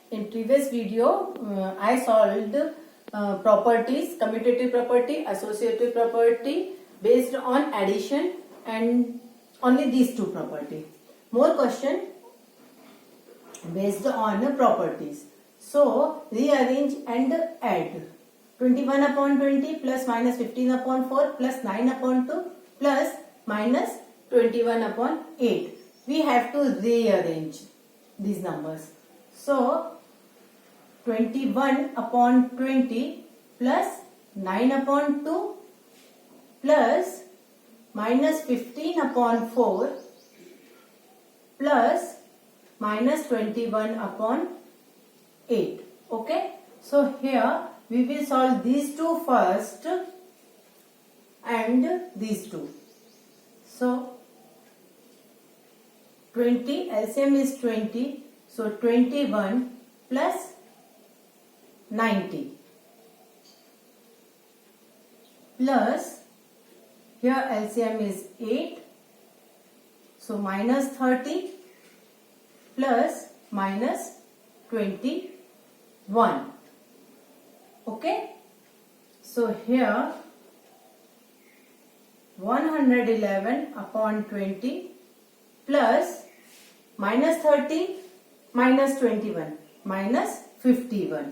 In previous video, I solved properties, commutative property, associative property based on addition and only these two property. More question based on properties. So rearrange and add. 21 upon 20 plus minus 15 upon 4 plus 9 upon 2 plus minus 21 upon 8. We have to rearrange these numbers. So 21 upon 20 plus 9 upon 2 plus minus 15 upon 4 plus minus 21 upon 8. Okay. So here we will solve these two first and these two. So 20 LCM is 20. So 21 plus 90 plus here LCM is 8. So minus 30 plus minus 21. Okay. So here 111 upon 20 plus minus 30 minus 21 minus 51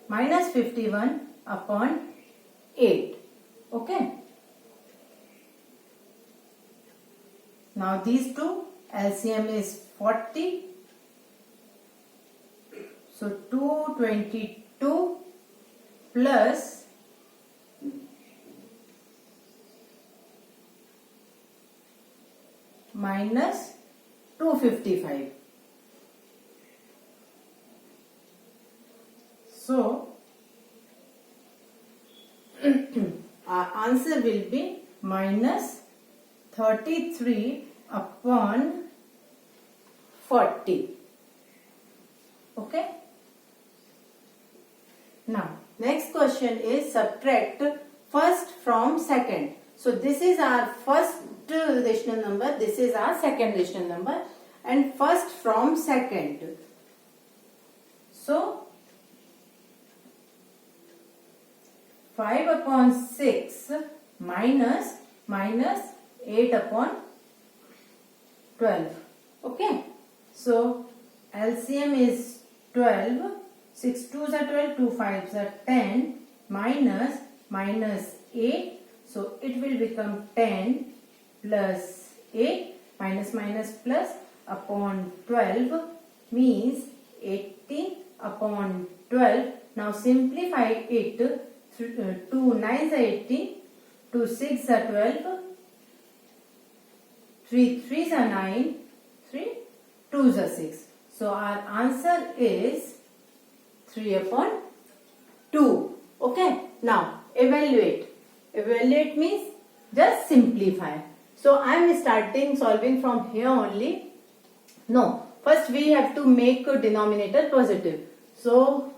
minus 51 upon 8. Okay. Now these two LCM is 40. So 222 plus minus 255. So our answer will be minus 33 upon 40. Okay. Now next question is subtract first from second. So this is our first rational number, this is our second rational number, and first from second. So 5 upon 6 minus 8 upon 12. Okay. So LCM is 12. 6 2s are 12, 2 5s are 10, minus 8. So it will become 10 plus 8 minus plus upon 12 means 80 upon 12. Now simplify it. 2 9s are 80, 2 6s are 12, 3 3s are 9, 3 2s are 6. So our answer is 3 upon 2. Okay. Now evaluate. Evaluate means just simplify. So I am starting solving from here only. No. First we have to make a denominator positive. So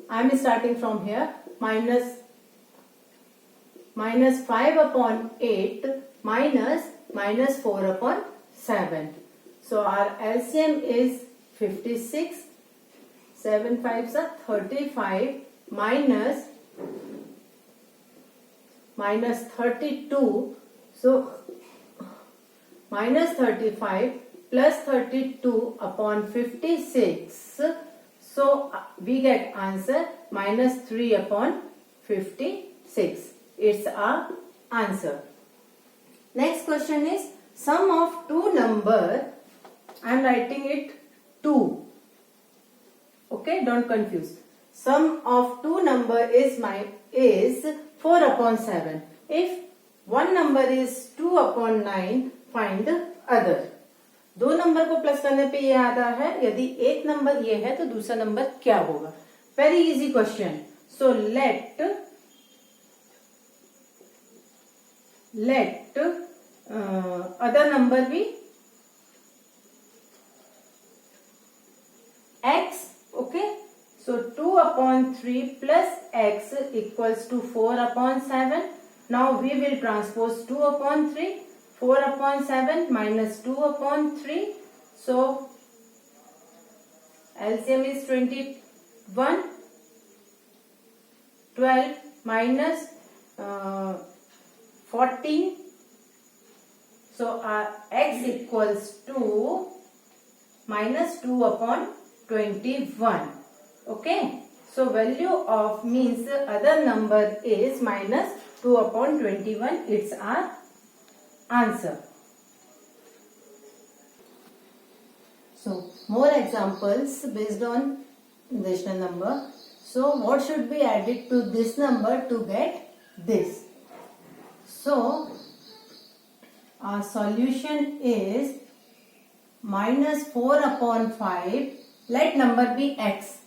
I am starting from here. Minus 5 upon 8 minus 4 upon 7. So our LCM is 56. 7 5s are 35 minus 32. So minus 35 plus 32 upon 56. So we get answer minus 3 upon 56. It's our answer. Next question is sum of two number. I am writing it 2. Okay, don't confuse. Sum of two number is 4 upon 7. If one number is 2 upon 9, find the other. दो number को plus करने पे ये आता है, यदि एक number ये है तो दूसरा नंबर क्या होगा. Very easy question. So let other number be x. Okay. So 2 upon 3 plus x equals to 4 upon 7. Now we will transpose 2 upon 3. 4 upon 7 minus 2 upon 3. So LCM is 21. 12 minus 14. So our x equals to minus 2 upon 21. Okay. So value of means other number is minus 2 upon 21. It's our answer. So more examples based on rational number. So what should be added to this number to get this? So our solution is minus 4 upon 5. Let number be x.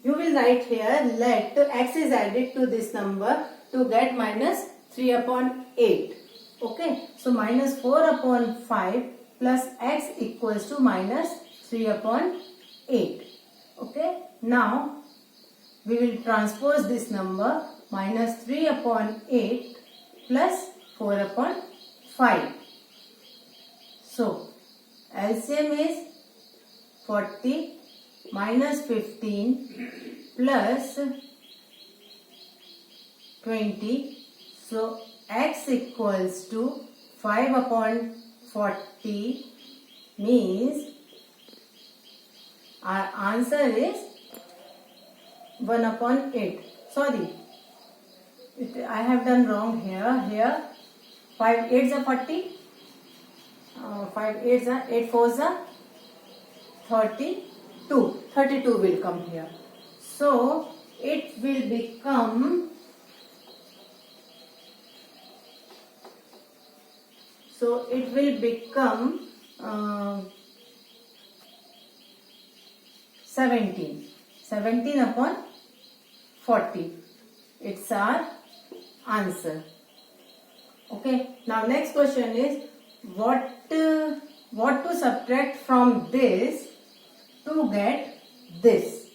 You will write here let x is added to this number to get minus 3 upon 8. Okay. So minus 4 upon 5 plus x equals to minus 3 upon 8. Okay. Now we will transpose this number minus 3 upon 8 plus 4 upon 5. So LCM is 40 minus 15 plus 20. So x equals to 5 upon 40 means our answer is 1 upon 8. Sorry, I have done wrong here. Here 5 8s are 40. 5 8s are 8 4s are 32. 32 will come here. So it will become 17. 17 upon 40. It's our answer. Okay. Now next question is what to subtract from this to get this.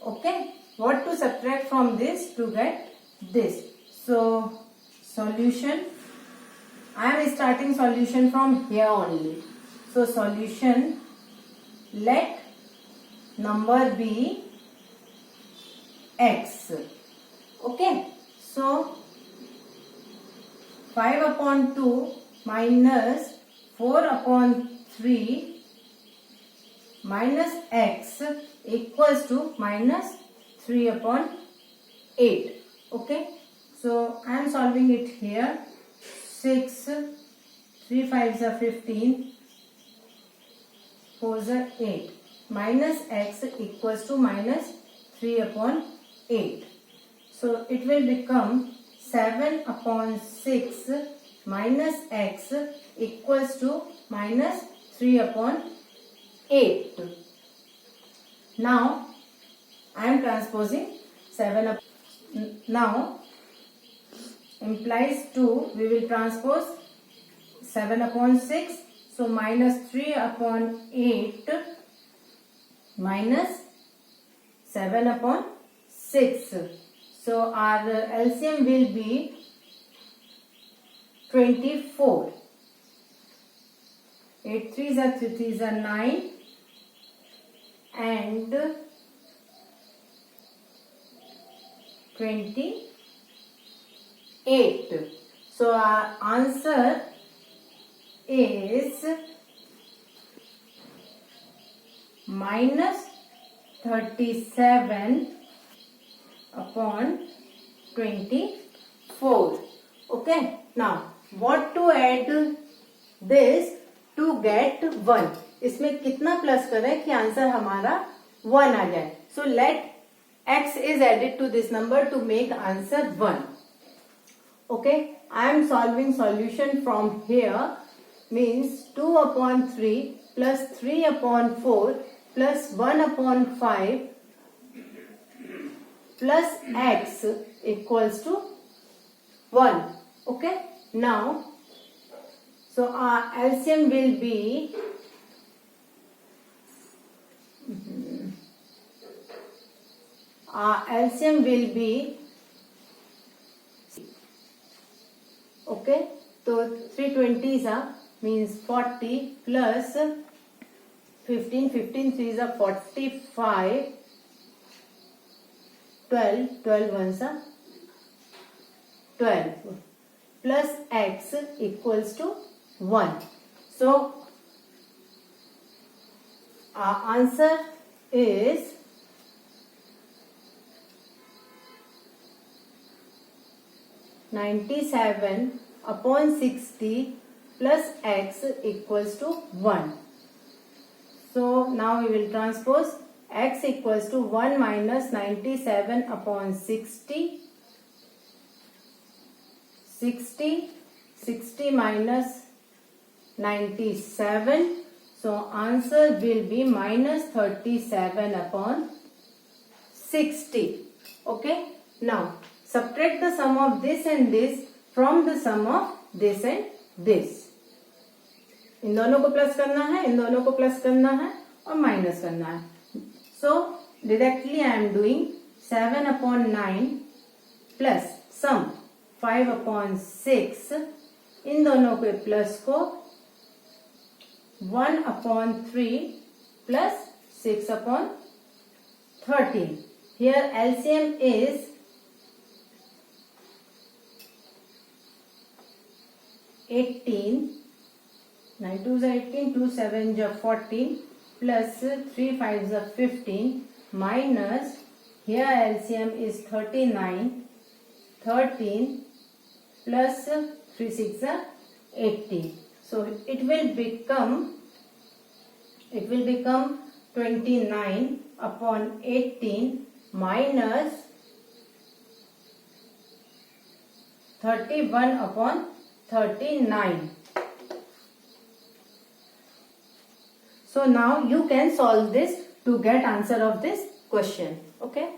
Okay. What to subtract from this to get this. So solution. I am starting solution from here only. So solution, let number be x. Okay. So 5 upon 2 minus 4 upon 3 minus x equals to minus 3 upon 8. Okay. So I am solving it here. 6, 3 5s are 15, 4s are 8. Minus x equals to minus 3 upon 8. So it will become 7 upon 6 minus x equals to minus 3 upon 8. Now I am transposing 7 up. Now implies 2, we will transpose 7 upon 6. So minus 3 upon 8 minus 7 upon 6. So our LCM will be 24. 8 3s are 3 3s are 9 and 28. So our answer is minus 37 upon 24. Okay. Now what to add this to get 1? इसमें कितना plus करें कि answer हमारा 1 आ जाए. So let x is added to this number to make answer 1. Okay. I am solving solution from here means 2 upon 3 plus 3 upon 4 plus 1 upon 5 plus x equals to 1. Okay. Now, so our LCM will be okay. So 320s are means 40 plus 15, 15 3s are 45, 12, 12 ones are 12 plus x equals to 1. So our answer is 97 upon 60 plus x equals to 1. So now we will transpose x equals to 1 minus 97 upon 60. 60 minus 97. So answer will be minus 37 upon 60. Okay. Now subtract the sum of this and this from the sum of this and this. इन दोनों को plus करना है, इन दोनों को plus करना है और minus करना है. So directly I am doing 7 upon 9 plus sum 5 upon 6. इन दोनों के प्लस को 1 upon 3 plus 6 upon 13. Here LCM is 18. 9 2s are 18, 2 7s are 14 plus 3 5s are 15 minus here LCM is 39. 13 plus 3 6 are 18. So it will become 29 upon 18 minus 31 upon 39. So now you can solve this to get answer of this question. Okay.